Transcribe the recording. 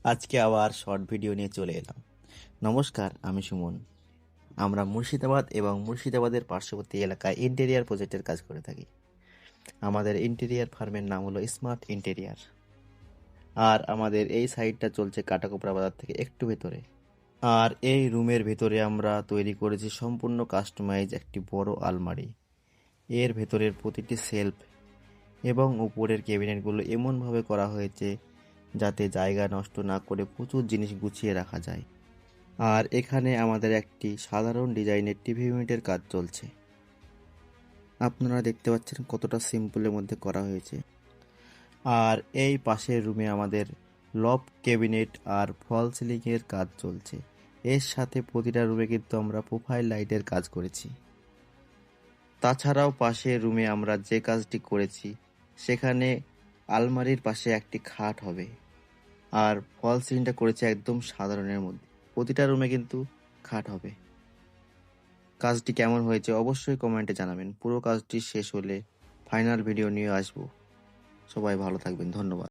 আজকে আবার short video নিয়ে চলে এলাম। নমস্কার, আমি সুমন। আমরা মুর্শিদাবাদ এবং মুর্শিদাবাদের পার্শ্ববর্তী এলাকায় ইন্টেরিয়ার প্রজেক্টের কাজ করে থাকি। আমাদের ইন্টেরিয়ার ফার্মের নাম হলো স্মার্ট ইন্টেরিয়ার। আর আমাদের এই সাইটটা চলছে কাটাকোপড়া বাজার থেকে একটু ভেতরে। আর এই রুমের ভেতরে আমরা তৈরি করেছি সম্পূর্ণ কাস্টমাইজ একটি বড় আলমারি। এর ভেতরের প্রতিটি সেলফ এবং উপরের ক্যাবিনেটগুলো এমনভাবে করা হয়েছে যাতে জায়গা নষ্ট না করে প্রচুর জিনিস গুছিয়ে রাখা যায়। আর এখানে আমাদের একটি সাধারণ ডিজাইনের টিভি ইউনিটের কাজ চলছে। আপনারা দেখতে পাচ্ছেন কতটা সিম্পলের মধ্যে করা হয়েছে। আর এই পাশের রুমে আমাদের লফট ক্যাবিনেট আর ফল সিলিংয়ের কাজ চলছে। এর সাথে প্রতিটা রুমে কিন্তু আমরা প্রোফাইল লাইটের কাজ করেছি। তাছাড়াও পাশের রুমে আমরা যে কাজটি করেছি সেখানে আলমারির পাশে একটি খাট হবে। আর ফল সিলিংটা করেছে একদম সাধারণের মধ্যে। প্রতিটা রুমে কিন্তু খাট হবে। কাজটি কেমন হয়েছে অবশ্যই কমেন্টে জানাবেন। পুরো কাজটি শেষ হলে ফাইনাল ভিডিও নিয়ে আসবো। সবাই ভালো থাকবেন। ধন্যবাদ।